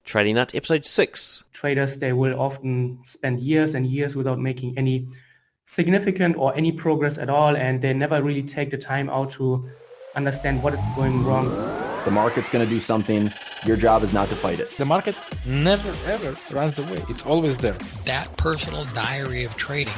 Trading Nut, episode 6. Traders, they will often spend years and years without making any significant or any progress at all, and they never really take the time out to understand what is going wrong. The market's going to do something. Your job is not to fight it. The market never, ever runs away. It's always there. That personal diary of trading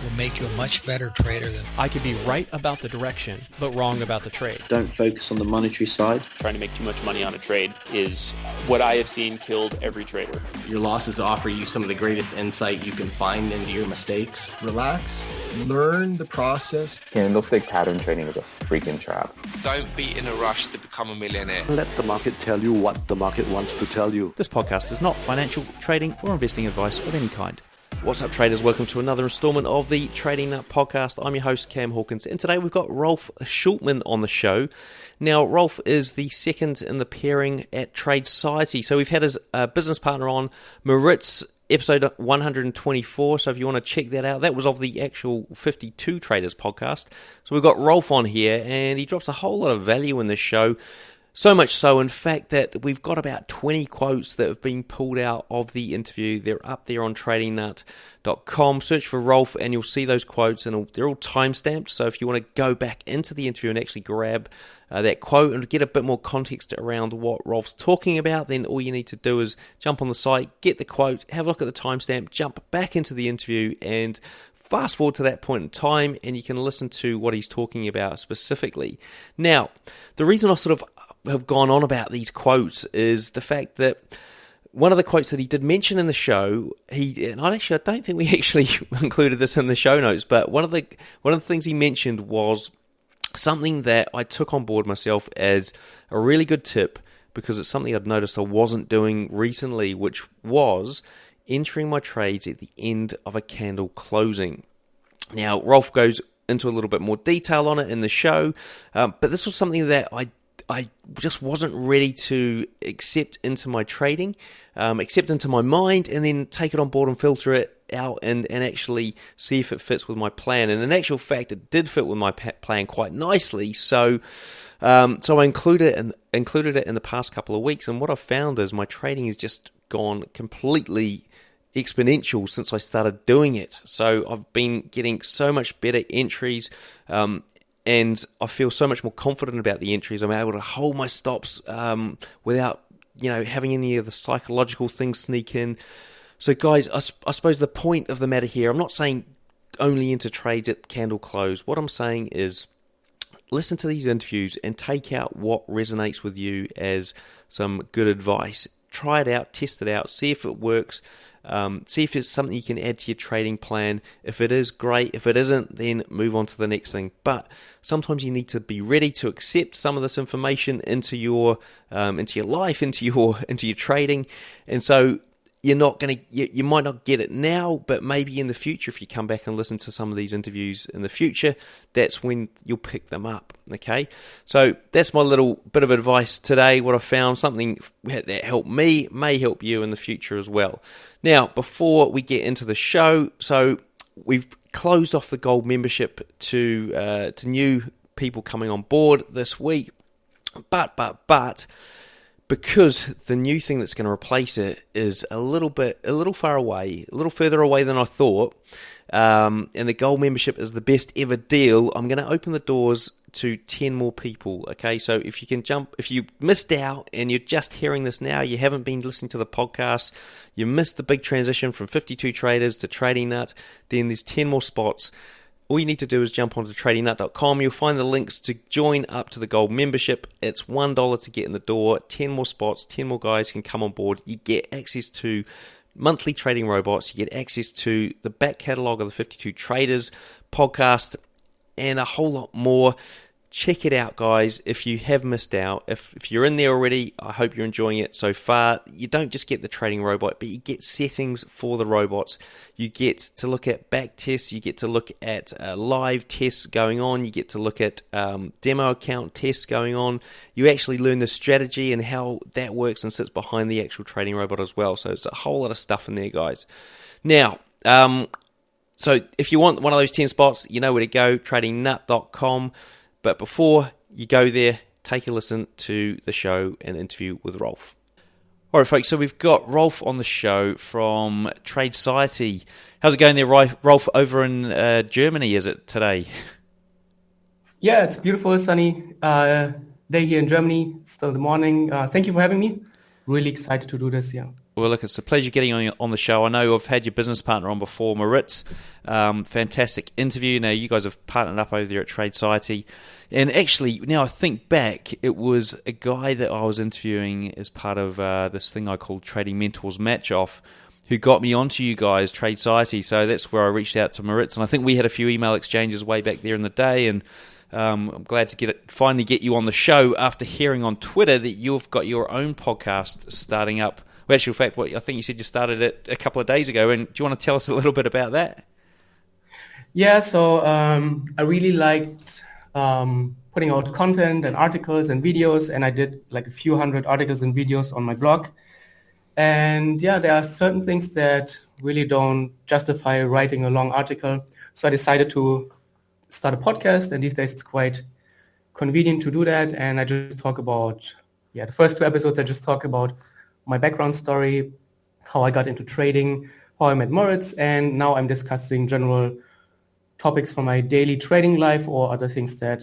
will make you a much better trader than... I could be right about the direction, but wrong about the trade. Don't focus on the monetary side. Trying to make too much money on a trade is what I have seen killed every trader. Your losses offer you some of the greatest insight you can find into your mistakes. Relax, learn the process. Candlestick pattern trading is a freaking trap. Don't be in a rush to become a millionaire. Let the market tell you what the market wants to tell you. This podcast is not financial, trading, or investing advice of any kind. What's up, traders? Welcome to another installment of the Trading Nut podcast. I'm your host, Cam Hawkins, and today we've got Rolf Schlotmann on the show. Now, Rolf is the second in the pairing at Trade Society. So we've had his business partner on, Maritz, episode 124. So if you want to check that out, that was of the actual 52 Traders podcast. So we've got Rolf on here, and he drops a whole lot of value in this show. So much so, in fact, that we've got about 20 quotes that have been pulled out of the interview. They're up there on tradingnut.com. Search for Rolf and you'll see those quotes, and they're all timestamped. So if you want to go back into the interview and actually grab that quote and get a bit more context around what Rolf's talking about, then all you need to do is jump on the site, get the quote, have a look at the timestamp, jump back into the interview, and fast forward to that point in time, and you can listen to what he's talking about specifically. Now, the reason I sort of have gone on about these quotes is the fact that one of the quotes that he did mention in the show, I don't think we actually included this in the show notes, but one of the things he mentioned was something that I took on board myself as a really good tip, because it's something I'd noticed I wasn't doing recently, which was entering my trades at the end of a candle closing. Now, Rolf goes into a little bit more detail on it in the show, but this was something that I just wasn't ready to accept into my trading, accept into my mind, and then take it on board and filter it out and actually see if it fits with my plan. And in actual fact, it did fit with my plan quite nicely. So I included it in the past couple of weeks. And what I've found is my trading has just gone completely exponential since I started doing it. So I've been getting so much better entries, and I feel so much more confident about the entries. I'm able to hold my stops without, having any of the psychological things sneak in. So, guys, I suppose the point of the matter here, I'm not saying only enter trades at candle close. What I'm saying is listen to these interviews and take out what resonates with you as some good advice. Try it out, test it out, see if it works. See if it's something you can add to your trading plan. If it is, great. If it isn't, then move on to the next thing. But sometimes you need to be ready to accept some of this information into your life, into your trading. And so you might not get it now, but maybe in the future, if you come back and listen to some of these interviews in the future, that's when you'll pick them up. Okay, so that's my little bit of advice today. What I found, something that helped me may help you in the future as well. Now, before we get into the show, so we've closed off the gold membership to new people coming on board this week, but because the new thing that's going to replace it is a little further away than I thought, and the gold membership is the best ever deal, I'm going to open the doors to 10 more people. Okay, so if you missed out and you're just hearing this now, you haven't been listening to the podcast, you missed the big transition from 52 traders to Trading Nut, then there's 10 more spots. All you need to do is jump onto tradingnut.com. You'll find the links to join up to the gold membership. It's $1 to get in the door. 10 more spots, 10 more guys can come on board. You get access to monthly trading robots. You get access to the back catalogue of the 52 Traders podcast and a whole lot more. Check it out, guys, if you have missed out. If you're in there already, I hope you're enjoying it so far. You don't just get the trading robot, but you get settings for the robots. You get to look at back tests. You get to look at live tests going on. You get to look at demo account tests going on. You actually learn the strategy and how that works and sits behind the actual trading robot as well. So it's a whole lot of stuff in there, guys. Now, so if you want one of those 10 spots, you know where to go, tradingnut.com. But before you go there, take a listen to the show and interview with Rolf. All right, folks, so we've got Rolf on the show from Trade Society. How's it going there, Rolf, over in Germany, is it, today? Yeah, it's beautiful, sunny day here in Germany, still in the morning. Thank you for having me. Really excited to do this, yeah. Well, look, it's a pleasure getting on the show. I know I've had your business partner on before, Maritz. Fantastic interview. Now, you guys have partnered up over there at Trade Society. And actually, now I think back, it was a guy that I was interviewing as part of this thing I called Trading Mentors Match Off, who got me onto you guys, Trade Society. So that's where I reached out to Maritz. And I think we had a few email exchanges way back there in the day. And I'm glad to finally get you on the show after hearing on Twitter that you've got your own podcast starting up. Well, actually, in fact, I think you said you started it a couple of days ago. And do you want to tell us a little bit about that? Yeah, so I really liked putting out content and articles and videos, and I did like a few hundred articles and videos on my blog. And yeah, there are certain things that really don't justify writing a long article. So I decided to start a podcast, and these days it's quite convenient to do that. And I just talk about, the first 2 episodes I just talk about my background story, how I got into trading, how I met Moritz, and now I'm discussing general topics from my daily trading life or other things that,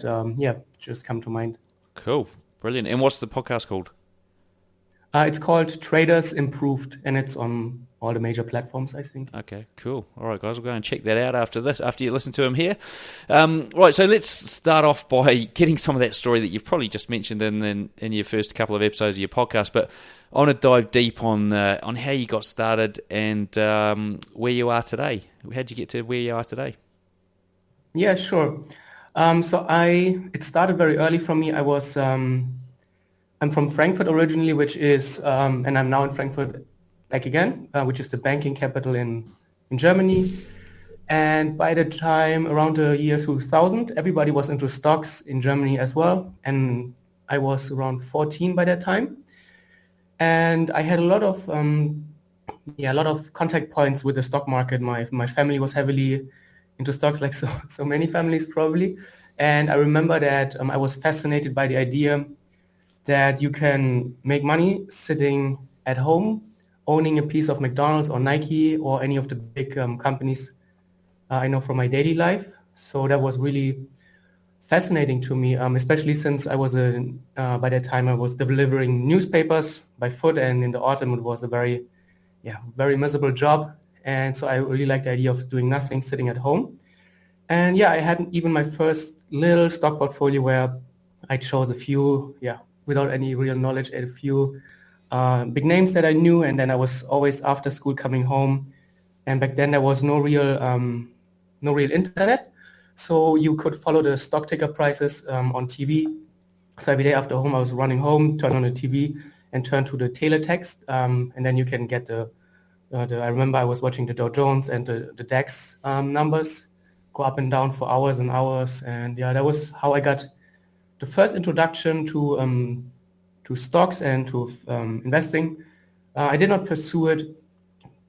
just come to mind. Cool. Brilliant. And what's the podcast called? It's called Traders Improved, and it's on all the major platforms, I think. Okay, cool. All right, guys, we'll go and check that out after you listen to him here. Right, so let's start off by getting some of that story that you've probably just mentioned in your first couple of episodes of your podcast, but I want to dive deep on how you got started and where you are today. How'd you get to where you are today? Yeah, sure. It started very early for me. I'm from Frankfurt originally, which is, and I'm now in Frankfurt again, which is the banking capital in Germany. And by the time around the year 2000, everybody was into stocks in Germany as well. And I was around 14 by that time. And I had a lot of contact points with the stock market. My family was heavily into stocks, like so many families probably. And I remember that I was fascinated by the idea that you can make money sitting at home, owning a piece of McDonald's or Nike or any of the big companies I know from my daily life. So that was really fascinating to me, especially since I was by that time I was delivering newspapers by foot, and in the autumn it was a very miserable job. And so I really liked the idea of doing nothing, sitting at home. And I had even my first little stock portfolio where I chose a few, without any real knowledge, a few big names that I knew. And then I was always after school coming home. And back then there was no real internet. So you could follow the stock ticker prices on TV. So every day after home, I was running home, turn on the TV and turn to the teletext. And then you can get I remember I was watching the Dow Jones and the DAX numbers go up and down for hours and hours. And that was how I got the first introduction to stocks and to investing. I did not pursue it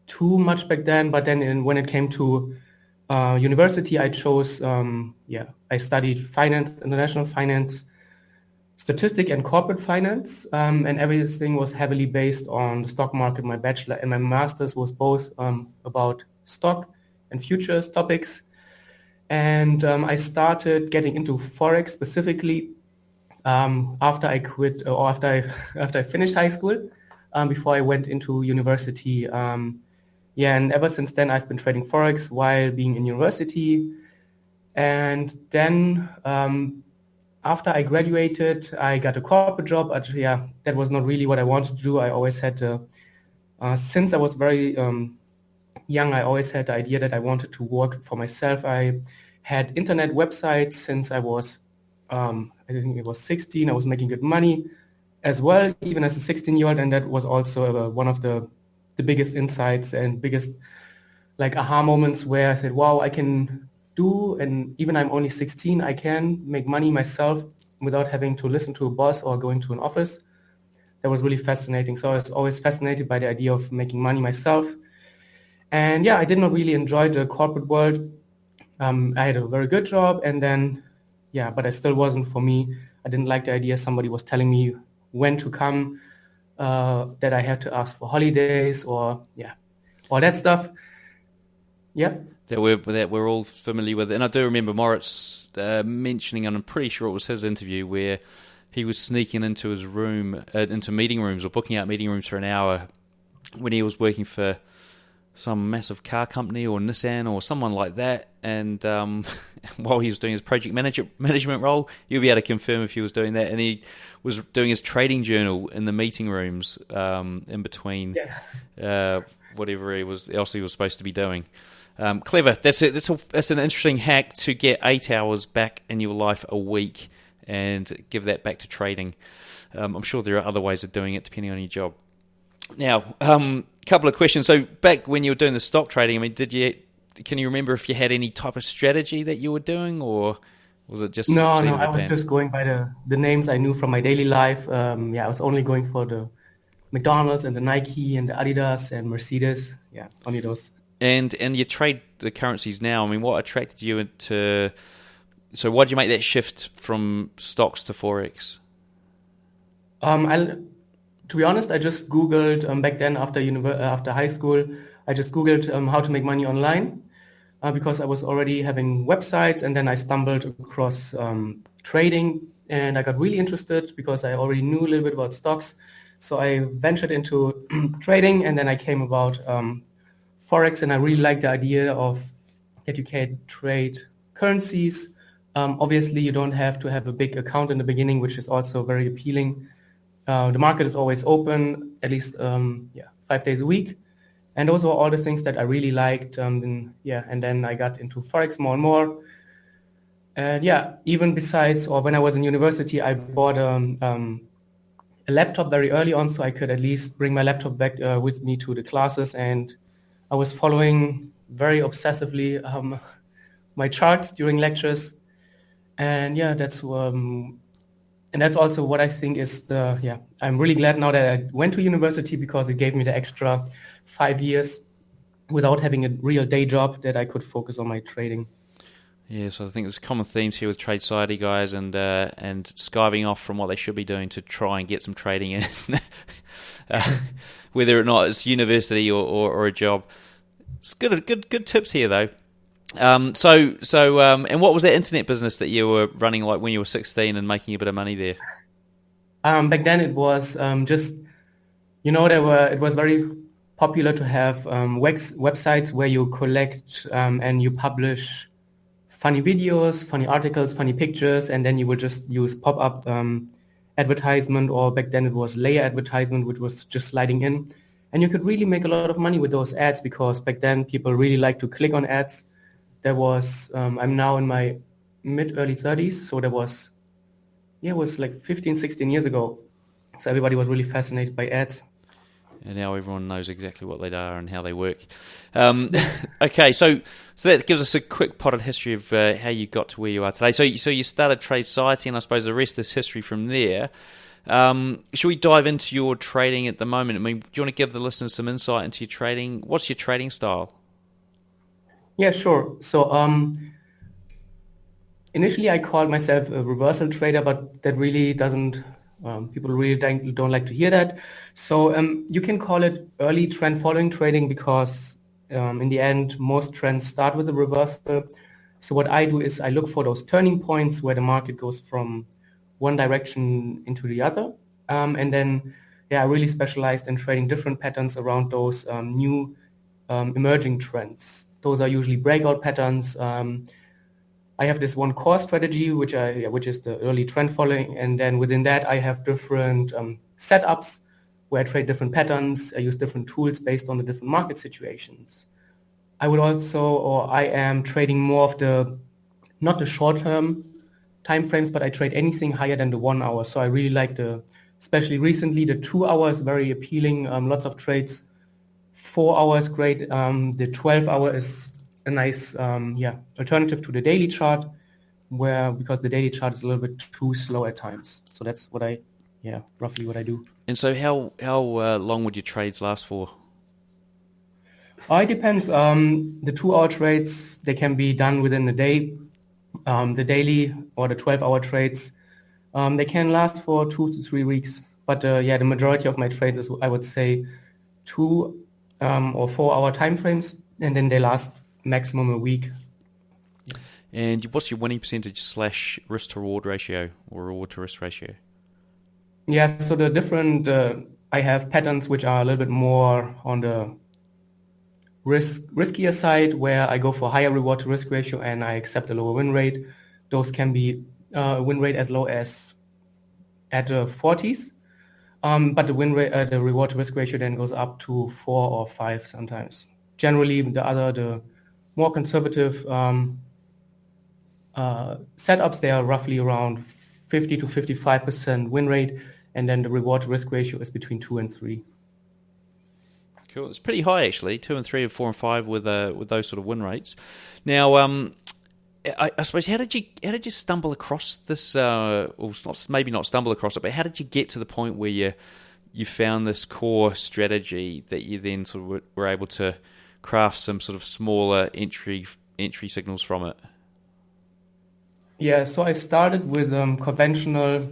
too much back then, but then when it came to university, I chose, I studied finance, international finance, statistic and corporate finance, and everything was heavily based on the stock market. My bachelor and my master's was both about stock and futures topics. And I started getting into Forex specifically after I quit, or after I finished high school, before I went into university. And ever since then, I've been trading Forex while being in university. And then after I graduated, I got a corporate job. But that was not really what I wanted to do. I always had since I was very young, I always had the idea that I wanted to work for myself. I had internet websites since I was, I think it was 16. I was making good money as well, even as a 16-year-old. And that was also one of the biggest insights and biggest aha moments where I said, wow, I can do, and even I'm only 16, I can make money myself without having to listen to a boss or going to an office. That was really fascinating. So I was always fascinated by the idea of making money myself. And I did not really enjoy the corporate world. I had a very good job, and then, but it still wasn't for me. I didn't like the idea somebody was telling me when to come that I had to ask for holidays or all that stuff. Yeah. That we're all familiar with. And I do remember Moritz mentioning, and I'm pretty sure it was his interview, where he was sneaking into his room, into meeting rooms, or booking out meeting rooms for an hour when he was working for some massive car company or Nissan or someone like that. And while he was doing his project management role, you'll be able to confirm if he was doing that. And he was doing his trading journal in the meeting rooms in between whatever else he was supposed to be doing. Clever. That's it. That's an interesting hack to get 8 hours back in your life a week and give that back to trading. I'm sure there are other ways of doing it depending on your job. Now, couple of questions. So back when you were doing the stock trading, I mean, can you remember if you had any type of strategy that you were doing, or was it just... No, I was just going by the names I knew from my daily life. I was only going for the McDonald's and the Nike and the Adidas and Mercedes. Yeah, only those. And you trade the currencies now. I mean, what attracted you into... So why did you make that shift from stocks to Forex? To be honest, I just Googled back then after high school. I just Googled how to make money online because I was already having websites, and then I stumbled across trading, and I got really interested because I already knew a little bit about stocks. So I ventured into trading, and then I came about Forex, and I really liked the idea of that you can trade currencies. Obviously, you don't have to have a big account in the beginning, which is also very appealing. The market is always open, at least 5 days a week. And those were all the things that I really liked. And then I got into Forex more and more. And even besides, or when I was in university, I bought a laptop very early on, so I could at least bring my laptop back with me to the classes. And I was following very obsessively my charts during lectures. And that's also what I think is I'm really glad now that I went to university, because it gave me the extra 5 years without having a real day job that I could focus on my trading. Yeah, so I think there's common themes here with Trade Society guys and skiving off from what they should be doing to try and get some trading in, whether or not it's university or a job. It's good tips here though. And what was that internet business that you were running like when you were 16 and making a bit of money there? Back then it was it was very popular to have websites where you collect and you publish funny videos, funny articles, funny pictures, and then you would just use pop-up advertisement, or back then it was layer advertisement, which was just sliding in. And you could really make a lot of money with those ads, because back then people really liked to click on ads. There was, I'm now in my mid-early 30s, so there was, it was like 15, 16 years ago. So everybody was really fascinated by ads. And now everyone knows exactly what they are and how they work. Okay, so that gives us a quick potted history of how you got to where you are today. So you started Trade Society, and I suppose the rest is history from there. Should we dive into your trading at the moment? I mean, do you want to give the listeners some insight into your trading? What's your trading style? Yeah, sure. So initially I called myself a reversal trader, but that really doesn't, people really don't like to hear that. So you can call it early trend following trading, because in the end, most trends start with a reversal. So what I do is I look for those turning points where the market goes from one direction into the other. And then, I really specialized in trading different patterns around those new emerging trends. Those are usually breakout patterns. I have this one core strategy, which is the early trend following, and then within that I have different setups where I trade different patterns. I use different tools based on the different market situations. I am trading more of not the short-term time frames, but I trade anything higher than the 1 hour. So I really like especially recently, the 2 hours very appealing. Lots of trades. 4 hours great. The 12 hour is a nice alternative to the daily chart, because the daily chart is a little bit too slow at times. So that's roughly what I do. And so how long would your trades last for? It depends. The 2 hour trades, they can be done within the day. The daily or the 12 hour trades, they can last for 2 to 3 weeks. But the majority of my trades is, I would say, 2 or 4 hour time frames, and then they last maximum a week. And what's your winning percentage / risk to reward ratio or reward to risk ratio? Yeah, so the different, I have patterns which are a little bit more on the riskier side, where I go for higher reward to risk ratio and I accept a lower win rate. Those can be win rate as low as at the 40s, but the win rate, the reward to risk ratio then goes up to 4 or 5 sometimes. Generally, the more conservative setups, they are roughly around 50 to 55% win rate, and then the reward to risk ratio is between 2 and 3. Cool. It's pretty high actually, 2 and 3 and 4 and 5 with those sort of win rates. Now, I suppose how did you stumble across this? Or maybe not stumble across it, but how did you get to the point where you found this core strategy that you then sort of were able to craft some sort of smaller entry signals from it? Yeah, so I started with conventional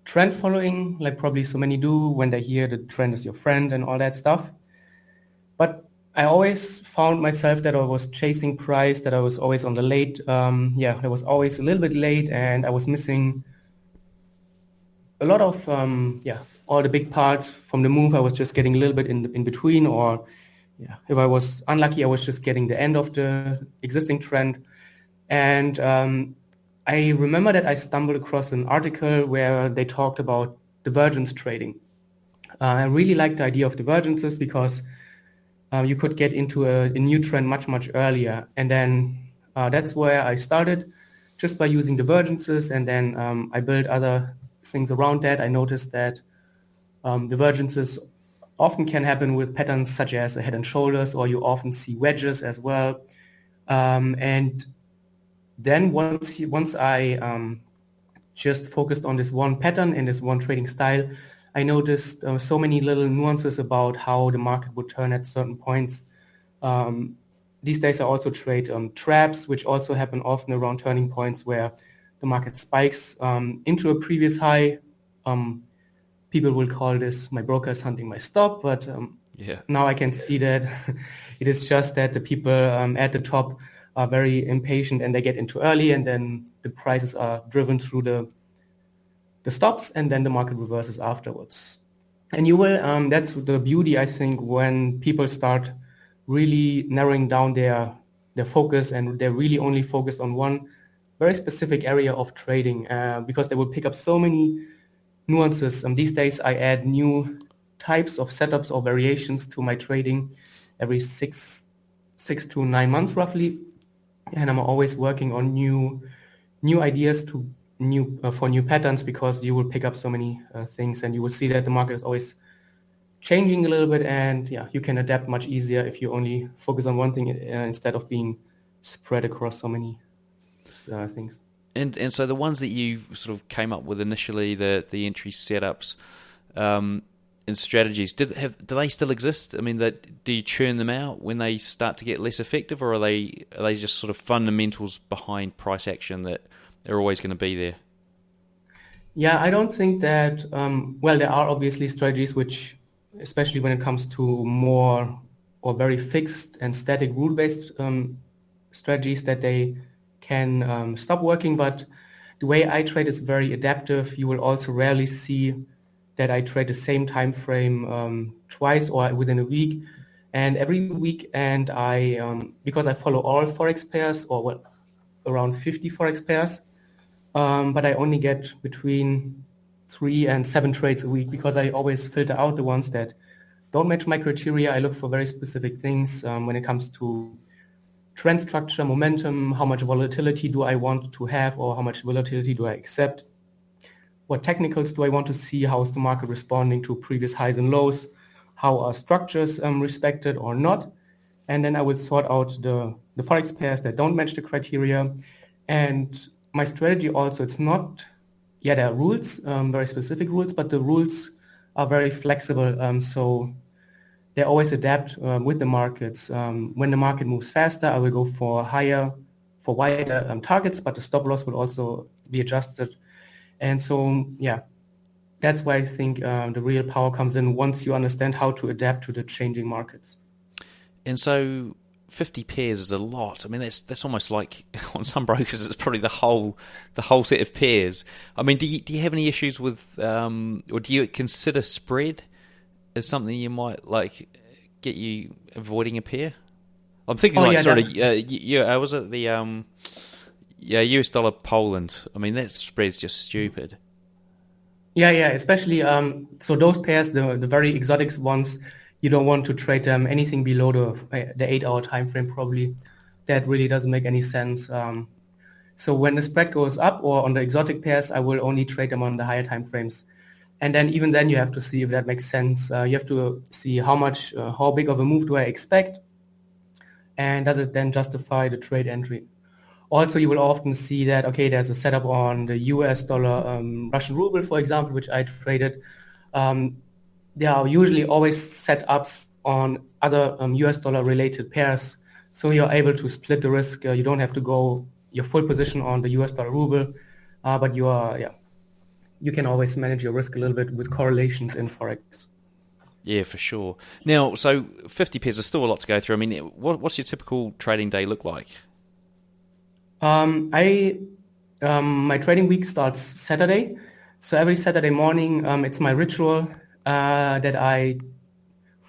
trend following, like probably so many do when they hear the trend is your friend and all that stuff. But I always found myself that I was chasing price, that I was always on the late. I was always a little bit late, and I was missing a lot of all the big parts from the move. I was just getting a little bit in between, or if I was unlucky, I was just getting the end of the existing trend. And I remember that I stumbled across an article where they talked about divergence trading. I really liked the idea of divergences because you could get into a new trend much, much earlier. And then that's where I started, just by using divergences. And then I built other things around that. I noticed that divergences often can happen with patterns such as a head and shoulders, or you often see wedges as well. And then once I just focused on this one pattern and this one trading style, I noticed so many little nuances about how the market would turn at certain points. These days I also trade traps, which also happen often around turning points where the market spikes into a previous high. People will call this, my broker is hunting my stop, but now I can see that it is just that the people at the top are very impatient and they get into early, and then the prices are driven through the stops, and then the market reverses afterwards. And you will, that's the beauty, I think, when people start really narrowing down their focus, and they're really only focused on one very specific area of trading, because they will pick up so many nuances. These days I add new types of setups or variations to my trading every 6 to 9 months roughly, and I'm always working on new ideas for new patterns, because you will pick up so many things, and you will see that the market is always changing a little bit, and you can adapt much easier if you only focus on one thing instead of being spread across so many things. And so the ones that you sort of came up with initially, the entry setups and strategies, do they still exist? I mean, do you churn them out when they start to get less effective, or are they just sort of fundamentals behind price action that they're always going to be there? Yeah, I don't think that, there are obviously strategies which, especially when it comes to more or very fixed and static rule-based strategies, that they can stop working. But the way I trade is very adaptive. You will also rarely see that I trade the same time frame twice or within a week. And every week, and because I follow all Forex pairs, or around 50 Forex pairs, but I only get between 3 and 7 trades a week, because I always filter out the ones that don't match my criteria. I look for very specific things when it comes to trend structure, momentum, how much volatility do I want to have, or how much volatility do I accept? What technicals do I want to see? How is the market responding to previous highs and lows? How are structures respected or not? And then I will sort out the Forex pairs that don't match the criteria. And my strategy also, it's not, there are rules, very specific rules, but the rules are very flexible. So they always adapt with the markets. When the market moves faster, I will go for wider targets, but the stop loss will also be adjusted. And so, that's why I think the real power comes in once you understand how to adapt to the changing markets. And so 50 pairs is a lot. I mean, that's almost like on some brokers it's probably the whole set of pairs. I mean, do you have any issues with or do you consider spread as something you might like get you avoiding a pair? I'm thinking was it the US dollar Poland? I mean, that spread's just stupid. Yeah, especially so those pairs, the very exotic ones, you don't want to trade them anything below the 8-hour time frame. Probably that really doesn't make any sense. So when the spread goes up or on the exotic pairs, I will only trade them on the higher time frames. And then even then you have to see if that makes sense. You have to see how big of a move do I expect, and does it then justify the trade entry. Also, you will often see that, okay, there's a setup on the US dollar Russian ruble, for example, which I traded. There are usually always setups on other US dollar related pairs. So you're able to split the risk. You don't have to go your full position on the US dollar ruble, but you can always manage your risk a little bit with correlations in Forex. Yeah, for sure. Now, so 50 pairs is still a lot to go through. I mean, what's your typical trading day look like? My trading week starts Saturday. So every Saturday morning, it's my ritual that I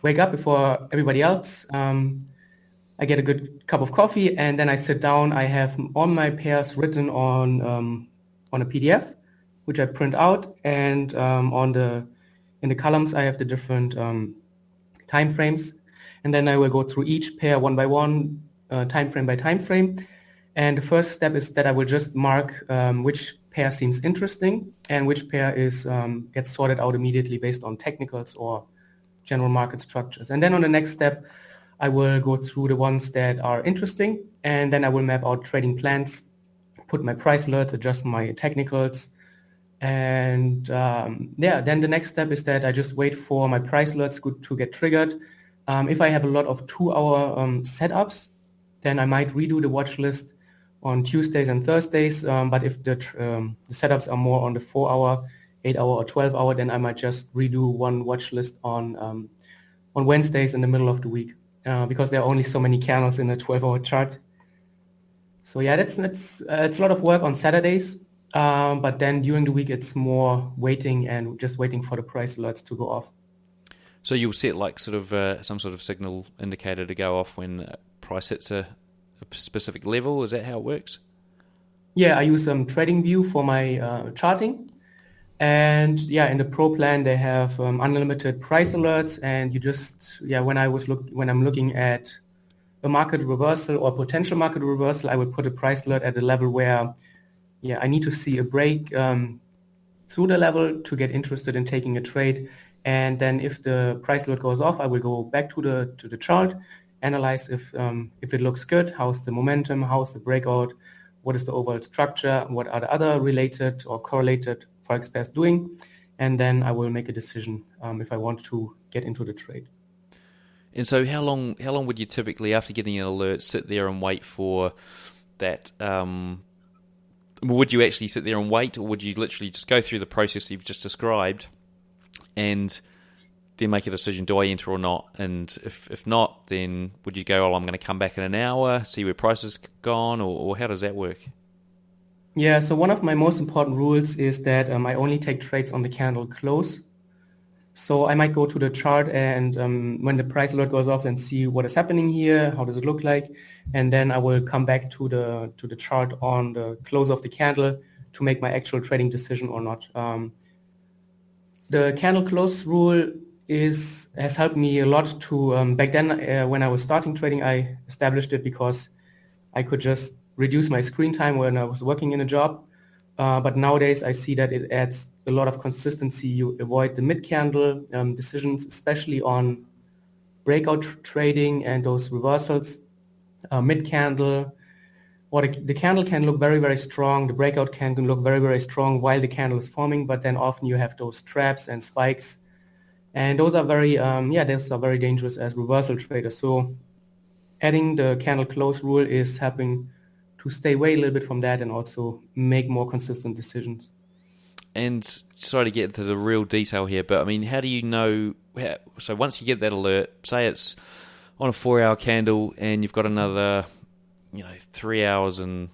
wake up before everybody else. I get a good cup of coffee and then I sit down. I have all my pairs written on a PDF, which I print out, and in the columns I have the different time frames, and then I will go through each pair one by one, time frame by time frame. And the first step is that I will just mark which pair seems interesting and which pair gets sorted out immediately based on technicals or general market structures. And then on the next step, I will go through the ones that are interesting, and then I will map out trading plans, put my price alerts, adjust my technicals. And then the next step is that I just wait for my price alerts to get triggered. If I have a lot of 2-hour setups, then I might redo the watch list on Tuesdays and Thursdays. But if the setups are more on the 4-hour, 8-hour, or 12-hour, then I might just redo one watch list on Wednesdays in the middle of the week, because there are only so many candles in a 12-hour chart. So yeah, it's a lot of work on Saturdays. But then during the week, it's more waiting and just waiting for the price alerts to go off. So you'll set like sort of some sort of signal indicator to go off when price hits a specific level. Is that how it works? Yeah, I use TradingView for my charting. And yeah, in the Pro plan, they have unlimited price alerts. And you just, when I'm looking at a market reversal or potential market reversal, I would put a price alert at a level where I need to see a break through the level to get interested in taking a trade. And then if the price alert goes off, I will go back to the chart, analyze if it looks good, how's the momentum, how's the breakout, what is the overall structure, what are the other related or correlated Forex pairs doing, and then I will make a decision if I want to get into the trade. And so how long would you typically, after getting an alert, sit there and wait for that? Would you actually sit there and wait, or would you literally just go through the process you've just described and then make a decision, do I enter or not? And if not, then would you go, I'm going to come back in an hour, see where price has gone, or how does that work? Yeah, so one of my most important rules is that I only take trades on the candle close. So I might go to the chart and when the price alert goes off, then see what is happening here, how does it look like, and then I will come back to the chart on the close of the candle to make my actual trading decision or not. The candle close rule has helped me a lot to, back then when I was starting trading, I established it because I could just reduce my screen time when I was working in a job. But nowadays I see that it adds a lot of consistency. You avoid the mid-candle decisions, especially on breakout trading and those reversals. Mid-candle, or the candle can look very, very strong. The breakout can look very, very strong while the candle is forming, but then often you have those traps and spikes. And those are very, those are very dangerous as reversal traders. So adding the candle close rule is helping to stay away a little bit from that and also make more consistent decisions. And sorry to get into the real detail here, but I mean, how do you know? So once you get that alert, say it's on a 4-hour candle, and you've got another, 3 hours and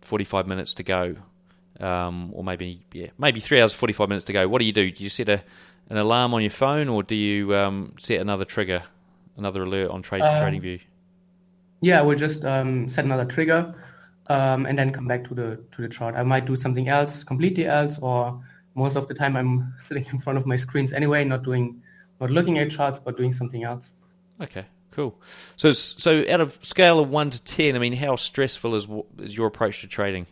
45 minutes to go, or maybe 3 hours 45 minutes to go. What do you do? Do you set an alarm on your phone, or do you set another trigger, another alert on TradingView? Yeah, I will just set another trigger. And then come back to the chart. I might do something else, completely else, or most of the time I'm sitting in front of my screens anyway, not looking at charts, but doing something else. Okay, cool. So out of scale of 1 to 10, I mean, how stressful is your approach to trading?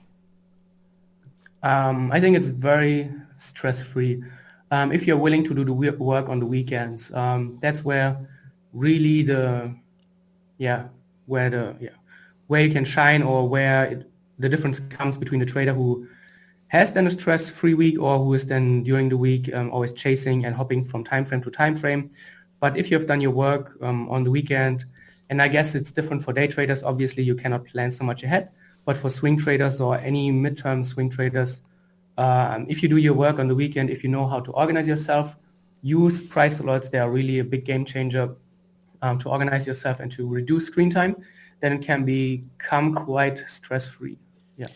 I think it's very stress-free. If you're willing to do the work on the weekends, that's where really where you can shine, or where the difference comes between the trader who has then a stress-free week, or who is then during the week always chasing and hopping from time frame to time frame. But if you have done your work on the weekend, and I guess it's different for day traders, obviously you cannot plan so much ahead, but for swing traders or any midterm swing traders, if you do your work on the weekend, if you know how to organize yourself, use price alerts. They are really a big game changer to organize yourself and to reduce screen time. Then it can become quite stress-free. Yeah.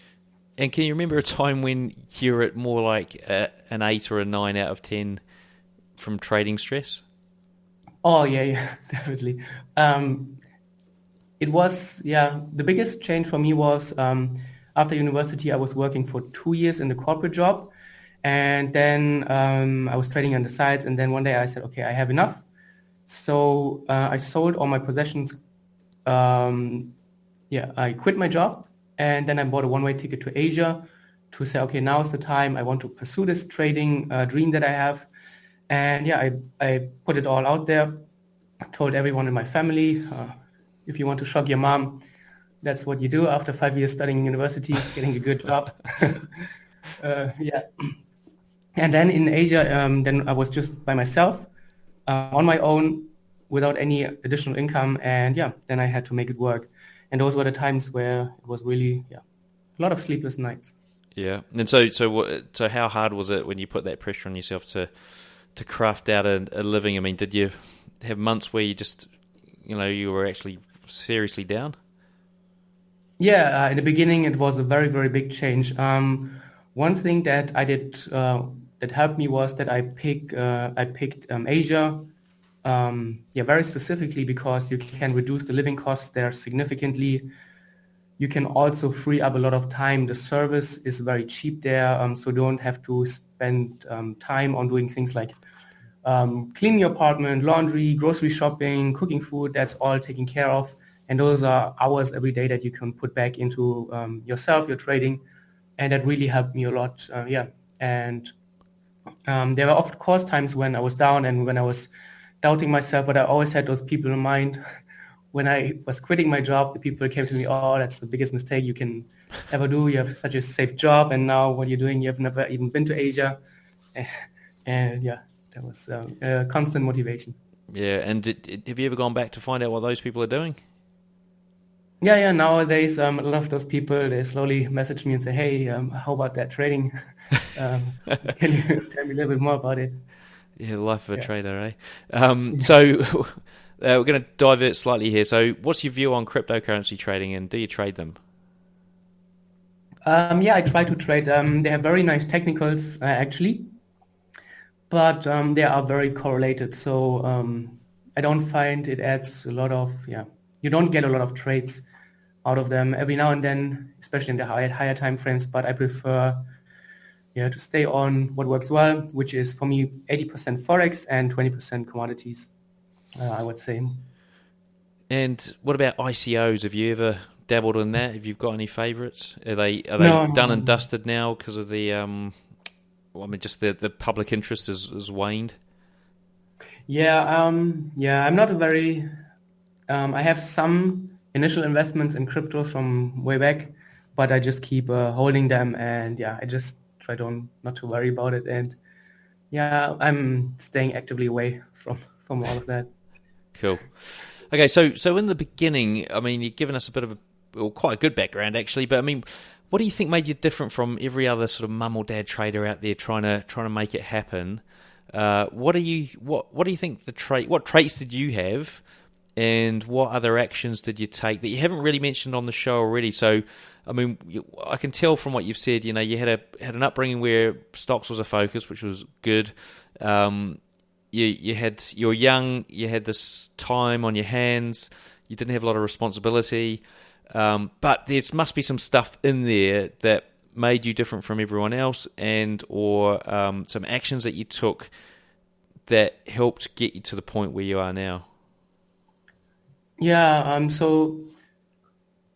And can you remember a time when you're at more like an 8 or a 9 out of 10 from trading stress? Oh, yeah, definitely. It was, the biggest change for me was after university, I was working for 2 years in the corporate job. And then I was trading on the sides. And then one day I said, okay, I have enough. So I sold all my possessions. I quit my job, and then I bought a one-way ticket to Asia to say, okay, now is the time. I want to pursue this trading dream that I have. And I put it all out there. I told everyone in my family, if you want to shock your mom, that's what you do after 5 years studying university, getting a good job. And then in Asia, then I was just by myself, on my own, without any additional income, and then I had to make it work. And those were the times where it was really a lot of sleepless nights. Yeah. And so how hard was it when you put that pressure on yourself to craft out a living? I mean, did you have months where you just, you were actually seriously down? Yeah, in the beginning it was a very, very big change. One thing that I did that helped me was that I picked Asia. Very specifically because you can reduce the living costs there significantly. You can also free up a lot of time. The service is very cheap there, so you don't have to spend time on doing things like cleaning your apartment, laundry, grocery shopping, cooking food. That's all taken care of. And those are hours every day that you can put back into yourself, your trading. And that really helped me a lot. And there were of course times when I was down and when I was doubting myself, but I always had those people in mind. When I was quitting my job, the people came to me, oh, that's the biggest mistake you can ever do. You have such a safe job, and now what you're doing, you have never even been to Asia. And that was a constant motivation. Yeah, and have you ever gone back to find out what those people are doing? Yeah, nowadays a lot of those people, they slowly message me and say, hey, how about that trading? Can you tell me a little bit more about it? Yeah, the life of a trader, eh? So we're going to divert slightly here. So what's your view on cryptocurrency trading, and do you trade them? I try to trade them. They have very nice technicals, actually, but they are very correlated. So I don't find it adds a lot of, you don't get a lot of trades out of them every now and then, especially in the higher time frames, but I prefer to stay on what works well, which is for me 80% Forex and 20% commodities, I would say. And what about ICOs? Have you ever dabbled in that? Have you got any favorites? Are they done and dusted now because of the just the public interest has waned? I'm not a very I have some initial investments in crypto from way back, but I just keep holding them, and I just try not to worry about it, and I'm staying actively away from all of that. Cool. Okay, so in the beginning, I mean, you've given us a bit of quite a good background actually, but I mean, What do you think made you different from every other sort of mum or dad trader out there trying to make it happen? What do you think what traits did you have, and what other actions did you take that you haven't really mentioned on the show already? So, I mean, I can tell from what you've said, you had an upbringing where stocks was a focus, which was good. You're young, you had this time on your hands, you didn't have a lot of responsibility, but there must be some stuff in there that made you different from everyone else, or some actions that you took that helped get you to the point where you are now. Yeah, so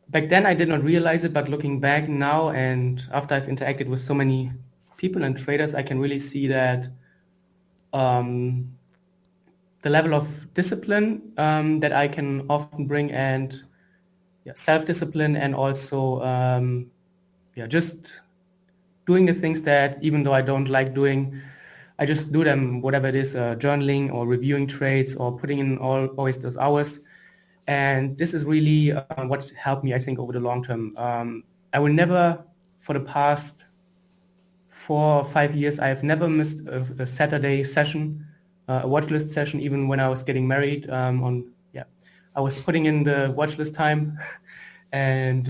back then I did not realize it, but looking back now and after I've interacted with so many people and traders, I can really see that the level of discipline that I can often bring, and self-discipline, and also just doing the things that even though I don't like doing, I just do them, whatever it is, journaling or reviewing trades or putting in always those hours. And this is really what helped me, I think, over the long term. I will never, for the past 4 or 5 years, I have never missed a Saturday session, a watch list session, even when I was getting married. I was putting in the watch list time. And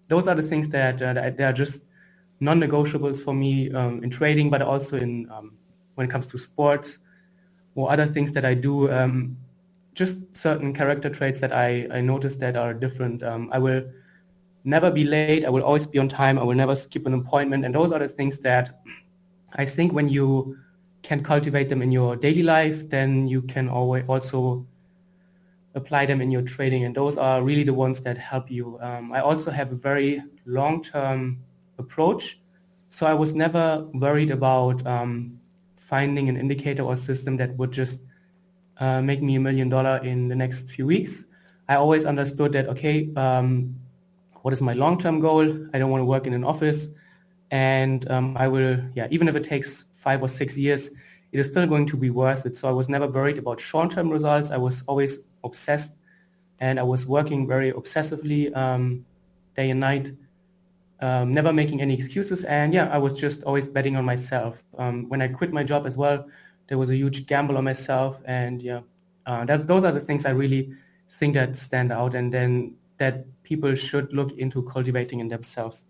those are the things that are just non-negotiables for me in trading, but also in when it comes to sports or other things that I do. Just certain character traits that I noticed that are different. I will never be late. I will always be on time. I will never skip an appointment. And those are the things that I think when you can cultivate them in your daily life, then you can always also apply them in your trading. And those are really the ones that help you. I also have a very long-term approach. So I was never worried about finding an indicator or system that would just make me $1 million in the next few weeks. I always understood that, okay, what is my long-term goal? I don't want to work in an office, and I will, even if it takes 5 or 6 years, it is still going to be worth it. So I was never worried about short-term results. I was always obsessed, and I was working very obsessively day and night, never making any excuses. And I was just always betting on myself. When I quit my job as well, there was a huge gamble on myself, and those are the things I really think that stand out, and then that people should look into cultivating in themselves.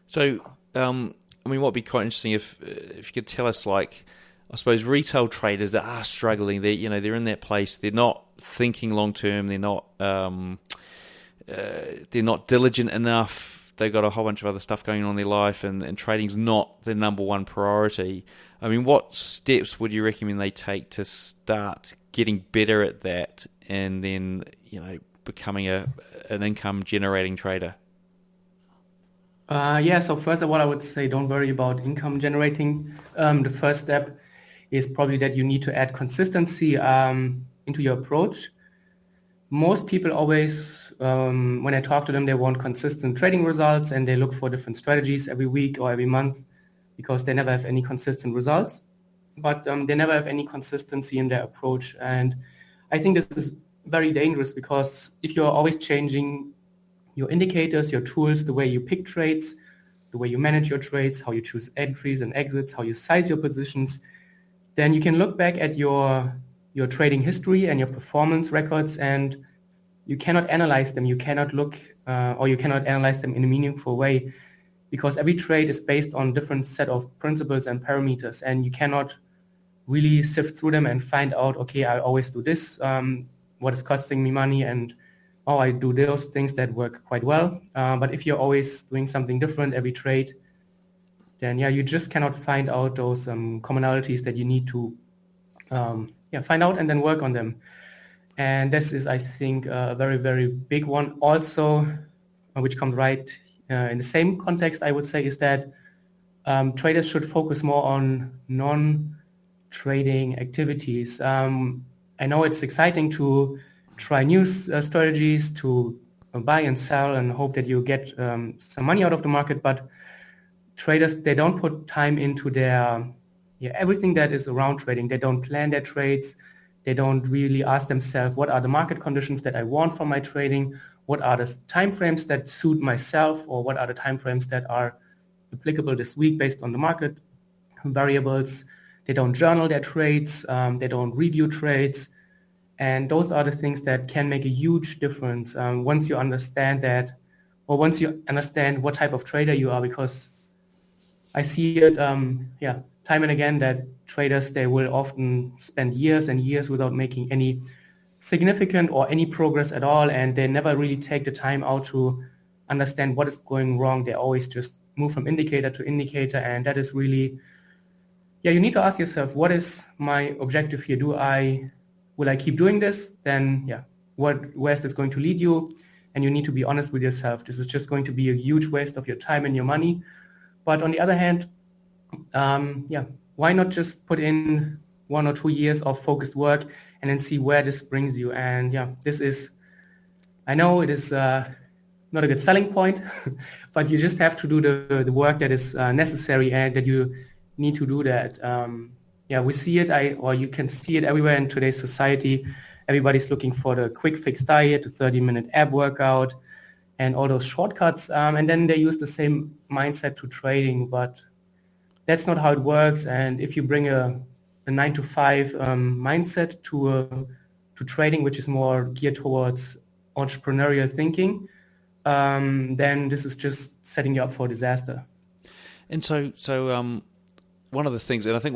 So, what would be quite interesting if you could tell us, like, I suppose retail traders that are struggling, they're in that place, they're not thinking long term, they're not diligent enough. They've got a whole bunch of other stuff going on in their life, and trading's not their number one priority. I mean, what steps would you recommend they take to start getting better at that, and then becoming an income generating trader? So first of all, I would say don't worry about income generating. The first step is probably that you need to add consistency into your approach. Most people always, when I talk to them, they want consistent trading results, and they look for different strategies every week or every month, because they never have any consistent results, but they never have any consistency in their approach. And I think this is very dangerous, because if you're always changing your indicators, your tools, the way you pick trades, the way you manage your trades, how you choose entries and exits, how you size your positions, then you can look back at your trading history and your performance records, and you cannot analyze them. You cannot you cannot analyze them in a meaningful way, because every trade is based on different set of principles and parameters, and you cannot really sift through them and find out, okay, I always do this, what is costing me money, and I do those things that work quite well. But if you're always doing something different every trade, then you just cannot find out those commonalities that you need to find out and then work on them. And this is, I think, a very, very big one. Also, which comes right in the same context, I would say, is that traders should focus more on non-trading activities. I know it's exciting to try new strategies, to buy and sell and hope that you get some money out of the market, but traders, they don't put time into their everything that is around trading. They don't plan their trades. They don't really ask themselves, what are the market conditions that I want from my trading? What are the time frames that suit myself, or what are the time frames that are applicable this week based on the market variables? They don't journal their trades. They don't review trades. And those are the things that can make a huge difference once you understand that, or once you understand what type of trader you are, because I see it, time and again, that traders, they will often spend years and years without making any significant or any progress at all, and they never really take the time out to understand what is going wrong. They always just move from indicator to indicator, and that is really, you need to ask yourself, what is my objective here? Will I keep doing this? Then, where is this going to lead you? And you need to be honest with yourself. This is just going to be a huge waste of your time and your money. But on the other hand, why not just put in 1 or 2 years of focused work and then see where this brings you? And this is, I know it is not a good selling point, but you just have to do the work that is necessary, and that you need to do that. We see it, or you can see it everywhere in today's society. Everybody's looking for the quick fix diet, the 30-minute ab workout, and all those shortcuts. And then they use the same mindset to trading, but that's not how it works. And if you bring a 9-to-5 mindset to trading, which is more geared towards entrepreneurial thinking, then this is just setting you up for disaster. And so one of the things, and I think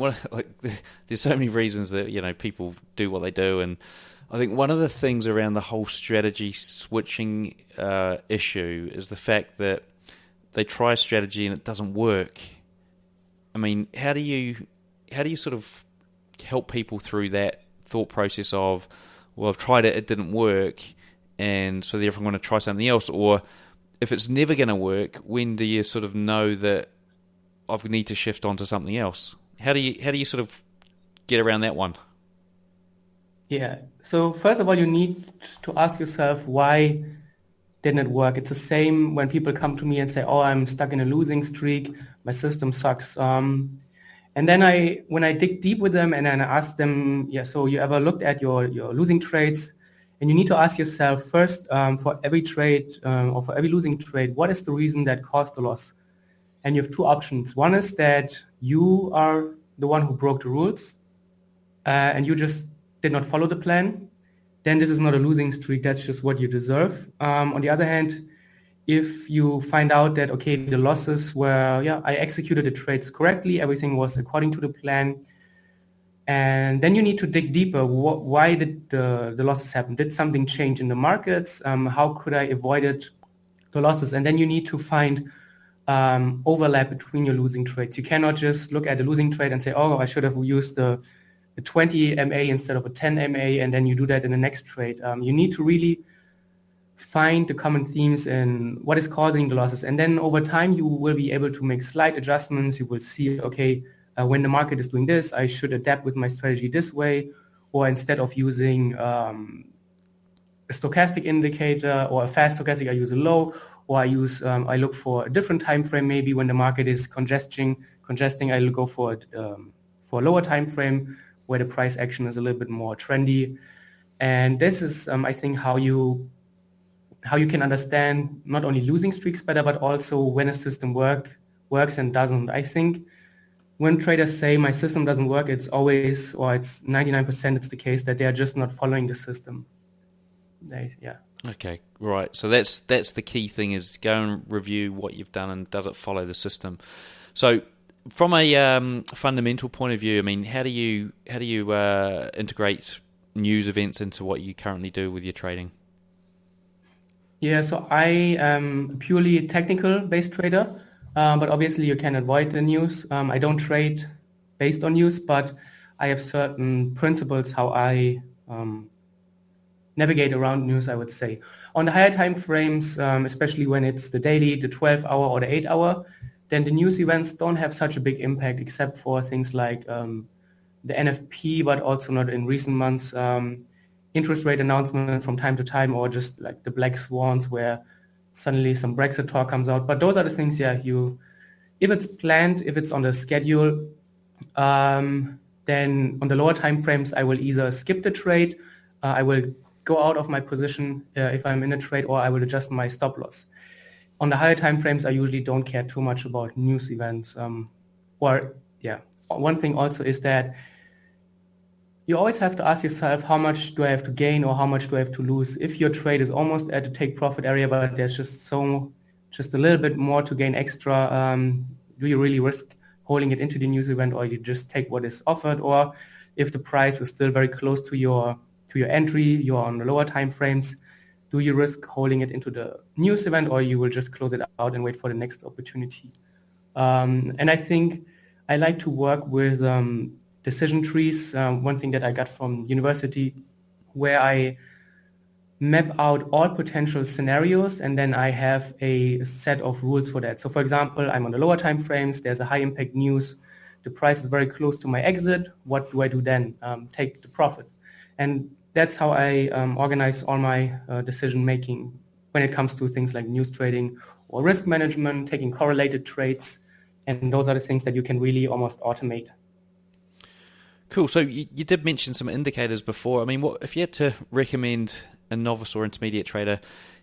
there's so many reasons that people do what they do, and I think one of the things around the whole strategy switching issue is the fact that they try a strategy and it doesn't work. I mean, how do you sort of help people through that thought process of, well, I've tried it, it didn't work, and so therefore I'm going to try something else? Or if it's never going to work, when do you sort of know that I need to shift on to something else? How do you sort of get around that one? Yeah. So first of all, you need to ask yourself, why didn't it work? It's the same when people come to me and say, oh, I'm stuck in a losing streak, my system sucks. And then when I dig deep with them and then I ask them, so you ever looked at your losing trades? And you need to ask yourself first, for every trade or for every losing trade, what is the reason that caused the loss? And you have two options. One is that you are the one who broke the rules and you just did not follow the plan. Then this is not a losing streak. That's just what you deserve. On the other hand, if you find out that, okay, the losses were, I executed the trades correctly, everything was according to the plan, and then you need to dig deeper. Why did the losses happen? Did something change in the markets? How could I avoid the losses? And then you need to find overlap between your losing trades. You cannot just look at the losing trade and say, oh, I should have used the 20 MA instead of a 10 MA, and then you do that in the next trade. You need to really find the common themes in what is causing the losses. And then over time, you will be able to make slight adjustments. You will see, okay, when the market is doing this, I should adapt with my strategy this way, or instead of using a stochastic indicator or a fast stochastic, I use a low, or I look for a different time frame. Maybe when the market is congesting, I'll go for a lower time frame where the price action is a little bit more trendy. And this is, I think, how you can understand not only losing streaks better, but also when a system works and doesn't. I think when traders say my system doesn't work, it's always, or it's 99% it's the case that they are just not following the system. Okay, right. So that's the key thing, is go and review what you've done and does it follow the system. So from a fundamental point of view, I mean, how do you integrate news events into what you currently do with your trading? Yeah, so I am a purely technical-based trader, but obviously you can avoid the news. I don't trade based on news, but I have certain principles how I navigate around news, I would say. On the higher time frames, especially when it's the daily, the 12-hour or the 8-hour, then the news events don't have such a big impact, except for things like the NFP, but also not in recent months, interest rate announcement from time to time, or just like the black swans where suddenly some Brexit talk comes out. But those are the things, if it's planned, if it's on the schedule, then on the lower time frames, I will either skip the trade, I will go out of my position if I'm in a trade, or I will adjust my stop loss. On the higher time frames, I usually don't care too much about news events. One thing also is that you always have to ask yourself, how much do I have to gain or how much do I have to lose? If your trade is almost at the take profit area, but there's just a little bit more to gain extra, do you really risk holding it into the news event, or you just take what is offered? Or if the price is still very close to your entry, you're on the lower time frames, do you risk holding it into the news event, or you will just close it out and wait for the next opportunity? And I think I like to work with decision trees, one thing that I got from university, where I map out all potential scenarios, and then I have a set of rules for that. So for example, I'm on the lower time frames, there's a high impact news, the price is very close to my exit. What do I do then? Take the profit. And that's how I organize all my decision making when it comes to things like news trading or risk management, taking correlated trades. And those are the things that you can really almost automate. Cool. So you did mention some indicators before. I mean, what if you had to recommend a novice or intermediate trader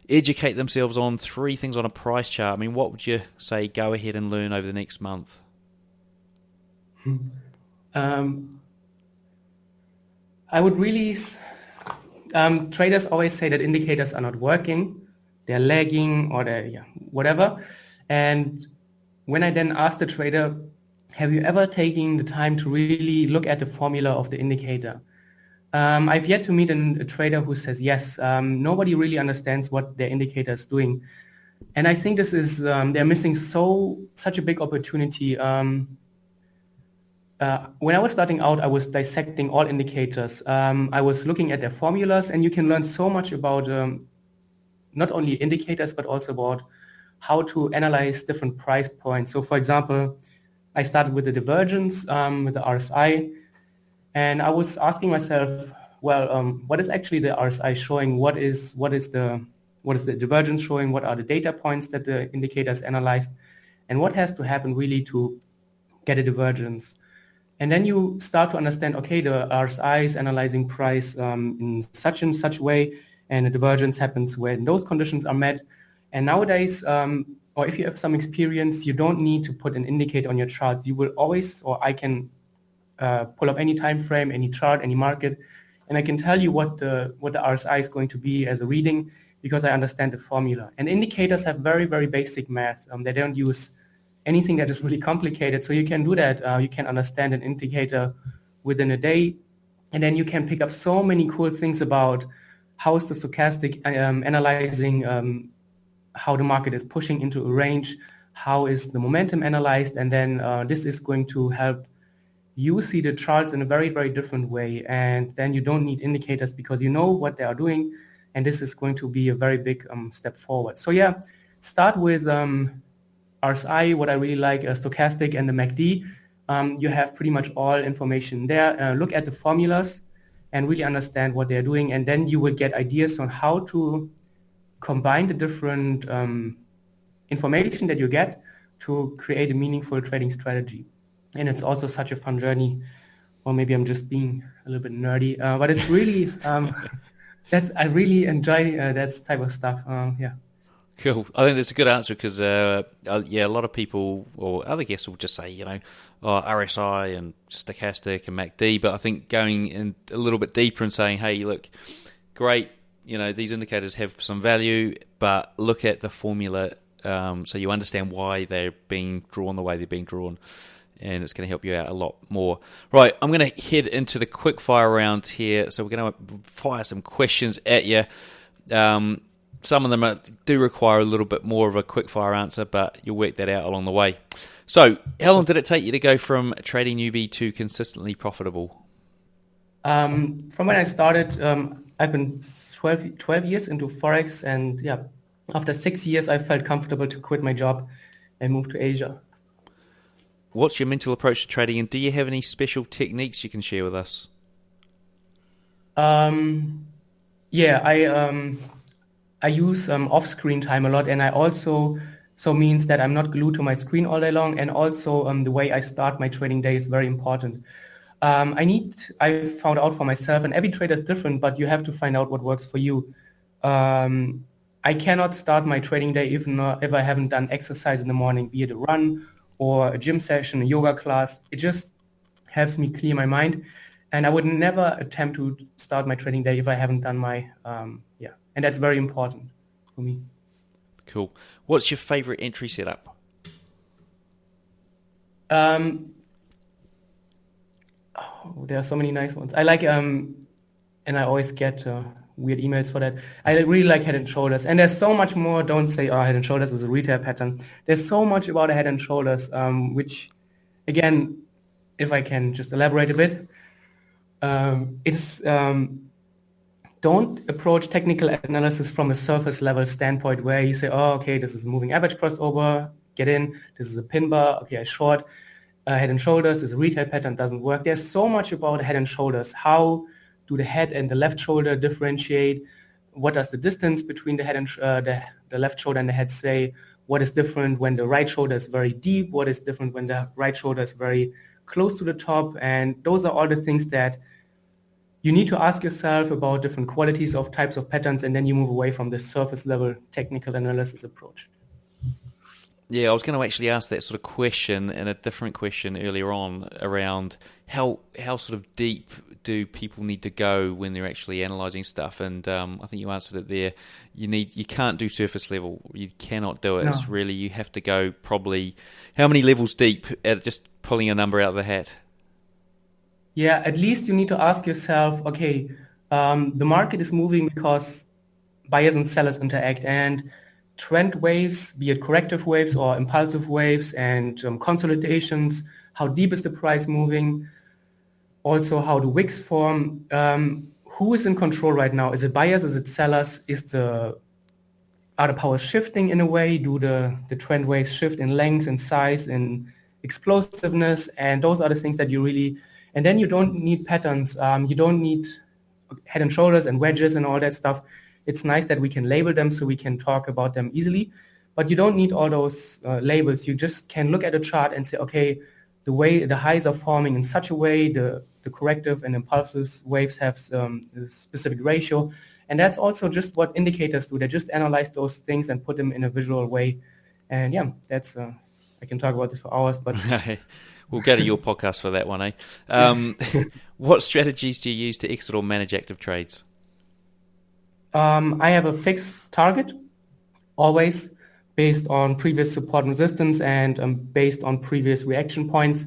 educate themselves on 3 things on a price chart? I mean, what would you say go ahead and learn over the next month? I would really... traders always say that indicators are not working, they're lagging, or they're whatever. And when I then ask the trader, have you ever taken the time to really look at the formula of the indicator? I've yet to meet a trader who says yes. Nobody really understands what their indicator is doing. And I think this is, they're missing such a big opportunity. When I was starting out, I was dissecting all indicators. I was looking at their formulas, and you can learn so much about not only indicators, but also about how to analyze different price points. So for example, I started with the divergence, with the RSI, and I was asking myself, what is actually the RSI showing? What is the divergence showing? What are the data points that the indicators analyzed? And what has to happen really to get a divergence? And then you start to understand, okay, the RSI is analyzing price in such and such way, and the divergence happens when those conditions are met. And nowadays, or if you have some experience, you don't need to put an indicator on your chart. You will always, or I can pull up any time frame, any chart, any market, and I can tell you what the RSI is going to be as a reading, because I understand the formula. And indicators have very, very basic math. They don't use anything that is really complicated. So you can do that. You can understand an indicator within a day, and then you can pick up so many cool things about how is the stochastic analyzing how the market is pushing into a range, how is the momentum analyzed, and then this is going to help you see the charts in a very, very different way. And then you don't need indicators because you know what they are doing, and this is going to be a very big step forward. So yeah, start with RSI, what I really like, stochastic and the MACD. You have pretty much all information there. Look at the formulas and really understand what they're doing, and then you will get ideas on how to combine the different information that you get to create a meaningful trading strategy. And it's also such a fun journey, or maybe I'm just being a little bit nerdy, but it's really, I really enjoy that type of stuff, yeah. Cool. I think that's a good answer because, a lot of people or other guests will just say, RSI and stochastic and MACD, but I think going in a little bit deeper and saying, hey, look, great, these indicators have some value, but look at the formula so you understand why they're being drawn the way they're being drawn, and it's going to help you out a lot more. Right, I'm going to head into the quick fire round here, so we're going to fire some questions at you. Some of them do require a little bit more of a quick fire answer, but you'll work that out along the way. So, how long did it take you to go from trading newbie to consistently profitable? From when I started, I've been 12 years into Forex, and after 6 years, I felt comfortable to quit my job and move to Asia. What's your mental approach to trading, and do you have any special techniques you can share with us? I use off-screen time a lot, and I also means that I'm not glued to my screen all day long, and also the way I start my trading day is very important. I found out for myself, and every trader is different, but you have to find out what works for you. I cannot start my trading day if I haven't done exercise in the morning, be it a run or a gym session, a yoga class. It just helps me clear my mind. And I would never attempt to start my trading day if I haven't done my, and that's very important for me. Cool. What's your favorite entry setup? There are so many nice ones. I like, and I always get weird emails for that. I really like head and shoulders. And there's so much more. Don't say, oh, head and shoulders is a retail pattern. There's so much about a head and shoulders, which, again, if I can just elaborate a bit, don't approach technical analysis from a surface level standpoint where you say, oh, okay, this is a moving average crossover, get in. This is a pin bar, okay, I short. Head and shoulders is a retail pattern, doesn't work. There's so much about head and shoulders. How do the head and the left shoulder differentiate? What does the distance between the head and the left shoulder and the head say? What is different when the right shoulder is very deep? What is different when the right shoulder is very close to the top? And those are all the things that you need to ask yourself about different qualities of types of patterns, and then you move away from the surface level technical analysis approach. Yeah, I was going to actually ask that sort of question and a different question earlier on around how sort of deep do people need to go when they're actually analysing stuff, and I think you answered it there. You can't do surface level. You cannot do it. No. It's really, you have to go probably how many levels deep at just pulling a number out of the hat? Yeah, at least you need to ask yourself, okay, the market is moving because buyers and sellers interact, and trend waves, be it corrective waves or impulsive waves, and consolidations, how deep is the price moving, also how do wicks form, who is in control right now? Is it buyers, is it sellers, are the powers shifting in a way, do the trend waves shift in length and size and explosiveness, and those are the things that you really, and then you don't need patterns, you don't need head and shoulders and wedges and all that stuff. It's nice that we can label them so we can talk about them easily, but you don't need all those labels. You just can look at a chart and say, okay, the way the highs are forming in such a way, the corrective and impulsive waves have a specific ratio. And that's also just what indicators do. They just analyze those things and put them in a visual way. And yeah, that's, I can talk about this for hours, but... We'll go to your podcast for that one, eh? What strategies do you use to exit or manage active trades? I have a fixed target, always based on previous support and resistance and based on previous reaction points.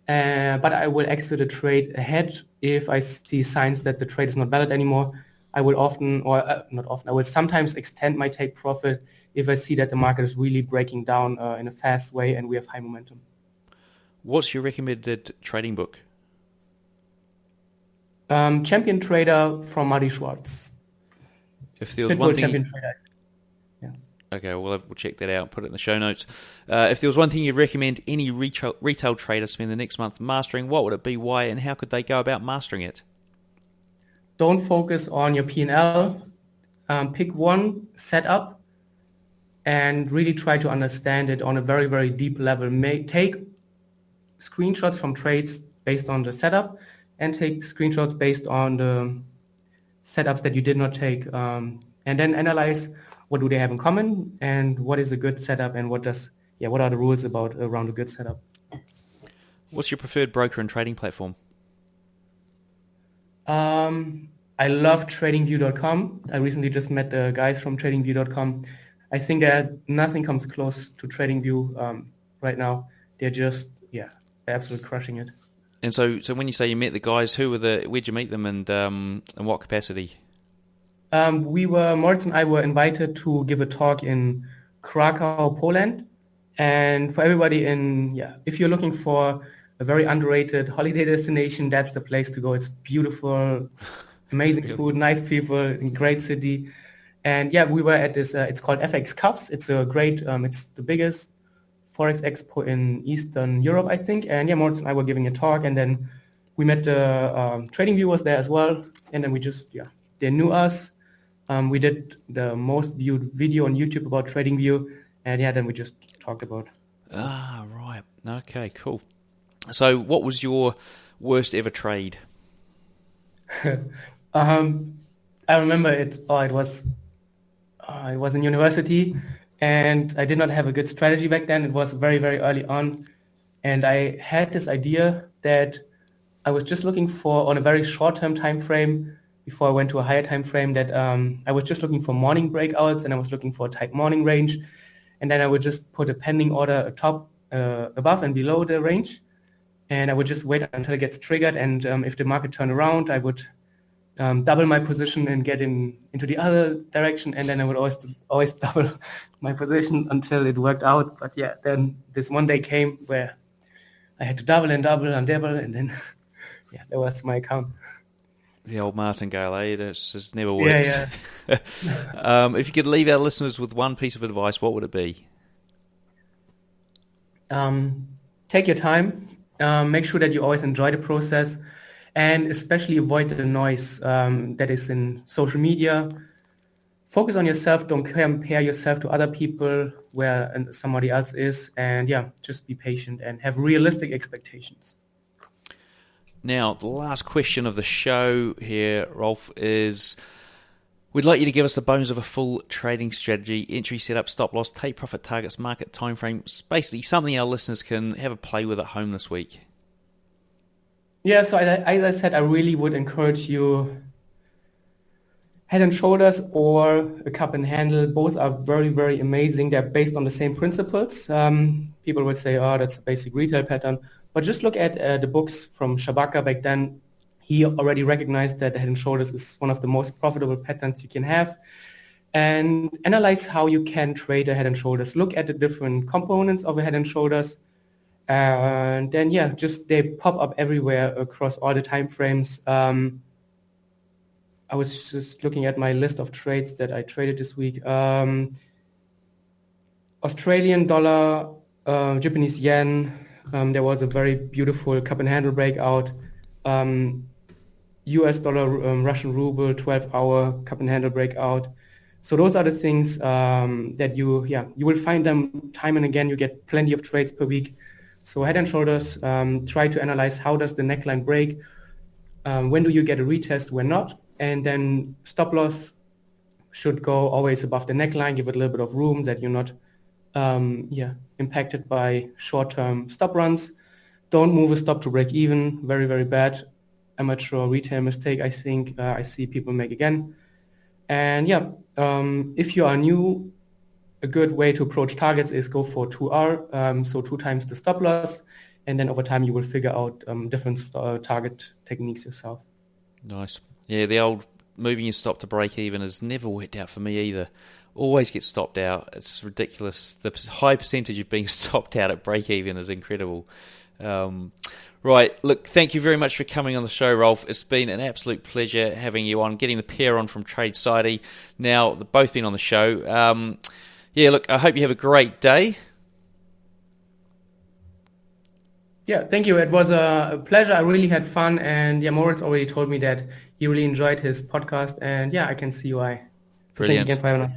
But I will exit a trade ahead if I see signs that the trade is not valid anymore. I will I will sometimes extend my take profit if I see that the market is really breaking down in a fast way and we have high momentum. What's your recommended trading book? Champion Trader from Marty Schwartz. If there was one thing, okay, we'll check that out. Put it in the show notes. If there was one thing you'd recommend any retail trader spend the next month mastering, what would it be? Why, and how could they go about mastering it? Don't focus on your P&L. Pick one setup and really try to understand it on a very, very deep level. Take screenshots from trades based on the setup, and take screenshots based on the setups that you did not take, and then analyze what do they have in common and what is a good setup and what are the rules around a good setup. What's your preferred broker and trading platform? I love TradingView.com. I recently just met the guys from TradingView.com. I think that nothing comes close to TradingView right now. They're just absolutely crushing it. And so when you say you met the guys, where'd you meet them and in what capacity? Moritz and I were invited to give a talk in Krakow, Poland. And for everybody if you're looking for a very underrated holiday destination, that's the place to go. It's beautiful, amazing food, nice people, great city. And we were at this, it's called FX Cuffs. It's a great, it's the biggest Forex Expo in Eastern Europe, I think. And Moritz and I were giving a talk, and then we met the TradingView was there as well. And then we just, they knew us. We did the most viewed video on YouTube about TradingView, and then we just talked about. Ah, right. Okay, cool. So what was your worst ever trade? I remember it. It was in university, and I did not have a good strategy back then. It was very, very early on, and I had this idea that I was just looking for, on a very short-term time frame, before I went to a higher time frame, that I was just looking for morning breakouts, and I was looking for a tight morning range, and then I would just put a pending order above and below the range, and I would just wait until it gets triggered, and if the market turned around, I would double my position and get into the other direction, and then I would always double my position until it worked out. But yeah, then this one day came where I had to double and double and double, and then yeah, that was my account. The old martingale, eh? That just never works. Yeah. If you could leave our listeners with one piece of advice, what would it be? Take your time. Make sure that you always enjoy the process, and especially avoid the noise that is in social media. Focus on yourself. Don't compare yourself to other people where somebody else is. And yeah, just be patient and have realistic expectations. Now, the last question of the show here, Rolf, is we'd like you to give us the bones of a full trading strategy, entry setup, stop loss, take profit targets, market timeframes, basically something our listeners can have a play with at home this week. Yeah, so as I said, I really would encourage you Head and Shoulders or a cup and handle. Both are very, very amazing. They're based on the same principles. People would say, oh, that's a basic retail pattern. But just look at the books from Shabaka back then. He already recognized that the Head and Shoulders is one of the most profitable patterns you can have. And analyze how you can trade a Head and Shoulders. Look at the different components of a Head and Shoulders. And then, yeah, just they pop up everywhere across all the time frames. I was just looking at my list of trades that I traded this week. Australian dollar, Japanese yen. There was a very beautiful cup and handle breakout. US dollar, Russian ruble, 12-hour cup and handle breakout. So those are the things that you will find them time and again. You get plenty of trades per week. So Head and Shoulders, try to analyze how does the neckline break, when do you get a retest, when not, and then stop loss should go always above the neckline, give it a little bit of room that you're not impacted by short-term stop runs. Don't move a stop to break even, very, very bad amateur retail mistake I think I see people make again. And if you are new, a good way to approach targets is go for 2R, so 2 times the stop loss, and then over time you will figure out different target techniques yourself. Nice. Yeah, the old moving your stop to break even has never worked out for me either. Always get stopped out. It's ridiculous. The high percentage of being stopped out at break even is incredible. Right, look, thank you very much for coming on the show, Rolf. It's been an absolute pleasure having you on, getting the pair on from Trade Society. Now, they've both been on the show. Look, I hope you have a great day. Yeah, thank you. It was a pleasure. I really had fun. And Moritz already told me that he really enjoyed his podcast. And I can see why. Brilliant. Thank you again for having us.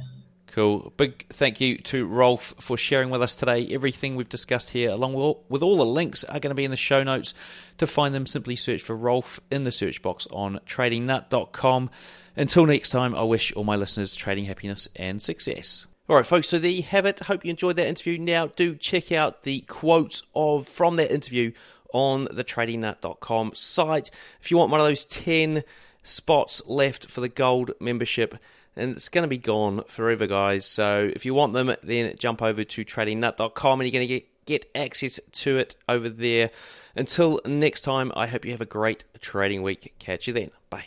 Cool. Big thank you to Rolf for sharing with us today. Everything we've discussed here, along with all the links, are going to be in the show notes. To find them, simply search for Rolf in the search box on tradingnut.com. Until next time, I wish all my listeners trading happiness and success. All right, folks, so there you have it. Hope you enjoyed that interview. Now, do check out the quotes from that interview on the tradingnut.com site. If you want one of those 10 spots left for the gold membership, and it's going to be gone forever, guys. So if you want them, then jump over to tradingnut.com and you're going to get access to it over there. Until next time, I hope you have a great trading week. Catch you then.